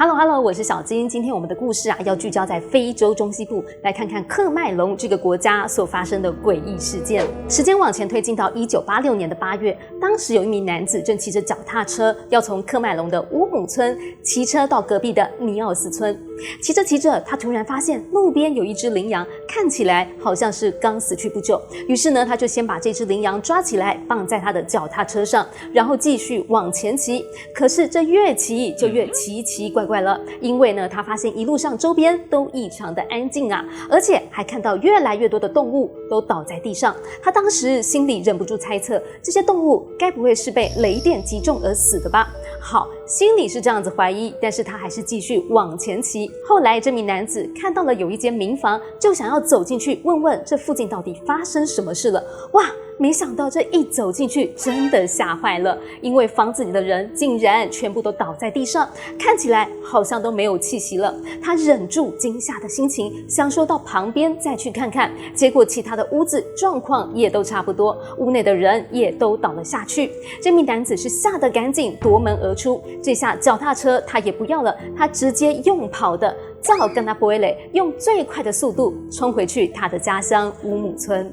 Hello， 我是小金。今天我们的故事要聚焦在非洲中西部，来看看喀麦隆这个国家所发生的诡异事件。时间往前推进到1986年的8月，当时有一名男子正骑着脚踏车，要从喀麦隆的乌姆村骑车到隔壁的尼奥斯村。骑着，他突然发现路边有一只羚羊，看起来好像是刚死去不久。于是呢，他就先把这只羚羊抓起来，绑在他的脚踏车上，然后继续往前骑。可是这越骑就越奇怪了，因为呢，他发现一路上周边都异常的安静啊，而且还看到越来越多的动物都倒在地上。他当时心里忍不住猜测，这些动物该不会是被雷电击中而死的吧？好，心里是这样子怀疑，但是他还是继续往前骑。后来这名男子看到了有一间民房，就想要走进去问问这附近到底发生什么事了。哇！没想到这一走进去真的吓坏了，因为房子里的人竟然全部都倒在地上，看起来好像都没有气息了。他忍住惊吓的心情，想说到旁边再去看看，结果其他的屋子状况也都差不多，屋内的人也都倒了下去。这名男子是吓得赶紧夺门而出，这下脚踏车他也不要了，他直接用跑的，照跟他不会累，用最快的速度冲回去他的家乡乌姆村。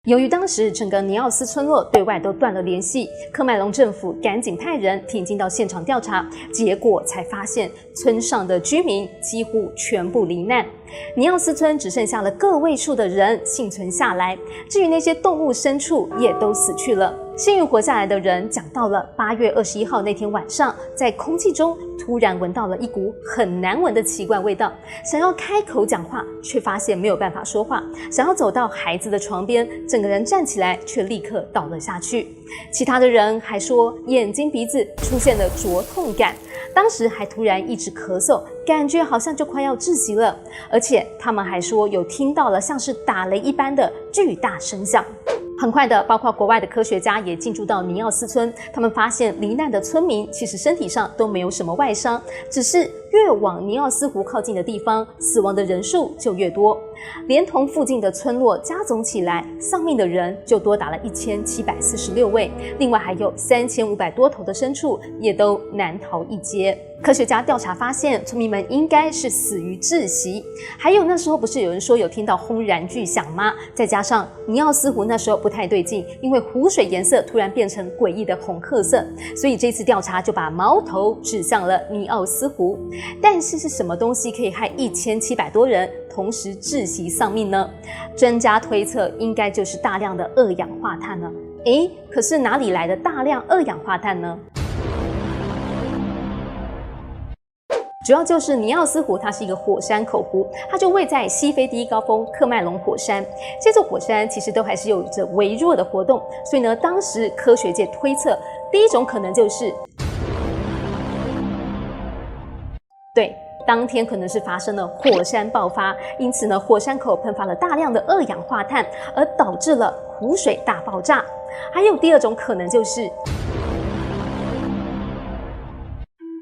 由于当时整个尼奥斯村落对外都断了联系，喀麦隆政府赶紧派人挺进到现场调查，结果才发现村上的居民几乎全部罹难，尼奥斯村只剩下了个位数的人幸存下来，至于那些动物牲畜也都死去了。幸运活下来的人讲到了8月21号那天晚上，在空气中突然闻到了一股很难闻的奇怪味道，想要开口讲话，却发现没有办法说话，想要走到孩子的床边，整个人站起来，却立刻倒了下去。其他的人还说眼睛鼻子出现了灼痛感，当时还突然一直咳嗽，感觉好像就快要窒息了，而且他们还说有听到了像是打雷一般的巨大声响。很快的，包括国外的科学家也进驻到尼奥斯村，他们发现罹难的村民其实身体上都没有什么外伤，只是越往尼奥斯湖靠近的地方，死亡的人数就越多。连同附近的村落加总起来，丧命的人就多达了1746位，另外还有3500多头的牲畜也都难逃一劫。科学家调查发现，村民们应该是死于窒息。还有那时候不是有人说有听到轰然巨响吗？再加上尼奥斯湖那时候不太对劲，因为湖水颜色突然变成诡异的红褐色，所以这次调查就把矛头指向了尼奥斯湖。但是什么东西可以害1700多人同时窒息丧命呢？专家推测应该就是大量的二氧化碳了。可是哪里来的大量二氧化碳呢？主要就是尼奥斯湖，它是一个火山口湖，它就位在西非第一高峰喀麦隆火山。这座火山其实都还是有着微弱的活动，所以呢，当时科学界推测，第一种可能就是当天可能是发生了火山爆发，因此呢，火山口喷发了大量的二氧化碳，而导致了湖水大爆炸。还有第二种可能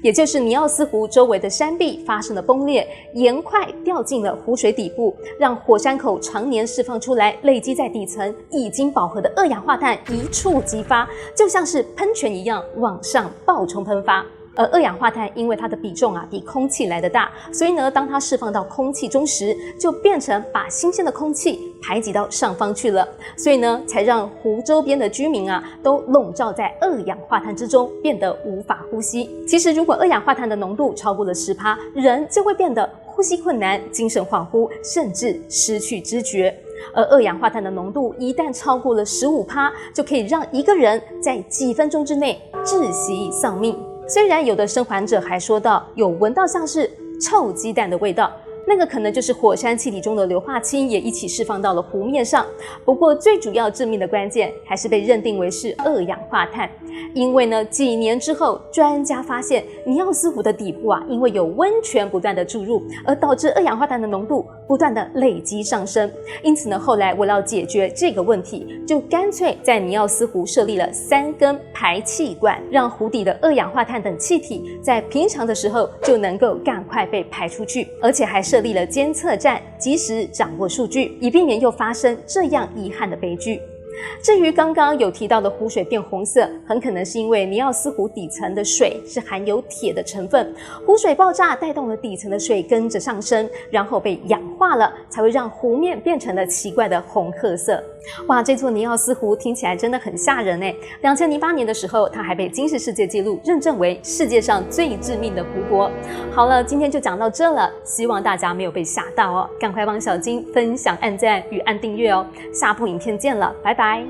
也就是尼奥斯湖周围的山壁发生了崩裂，岩块掉进了湖水底部，让火山口常年释放出来累积在底层已经饱和的二氧化碳一触即发，就像是喷泉一样往上爆冲喷发。而二氧化碳因为它的比重比空气来得大，所以呢，当它释放到空气中时，就变成把新鲜的空气排挤到上方去了，所以呢，才让湖周边的居民都笼罩在二氧化碳之中，变得无法呼吸。其实如果二氧化碳的浓度超过了10%，人就会变得呼吸困难、精神恍惚，甚至失去知觉。而二氧化碳的浓度一旦超过了15%，就可以让一个人在几分钟之内窒息丧命。虽然有的生还者还说到有闻到像是臭鸡蛋的味道，那个可能就是火山气体中的硫化氢也一起释放到了湖面上。不过最主要致命的关键还是被认定为是二氧化碳，因为呢，几年之后，专家发现尼奥斯湖的底部因为有温泉不断的注入，而导致二氧化碳的浓度不断的累积上升。因此呢，后来为了解决这个问题，就干脆在尼奥斯湖设立了3根排气管，让湖底的二氧化碳等气体在平常的时候就能够赶快被排出去，而且还设立了监测站，及时掌握数据，以避免又发生这样遗憾的悲剧。至于刚刚有提到的湖水变红色，很可能是因为尼奥斯湖底层的水是含有铁的成分，湖水爆炸带动了底层的水跟着上升，然后被氧化了，才会让湖面变成了奇怪的红褐色。哇，这座尼奥斯湖听起来真的很吓人诶。2008年的时候，它还被金氏世界纪录认证为世界上最致命的湖泊。好了，今天就讲到这了，希望大家没有被吓到哦，赶快帮小金分享、按赞与按订阅哦。下部影片见了，拜拜。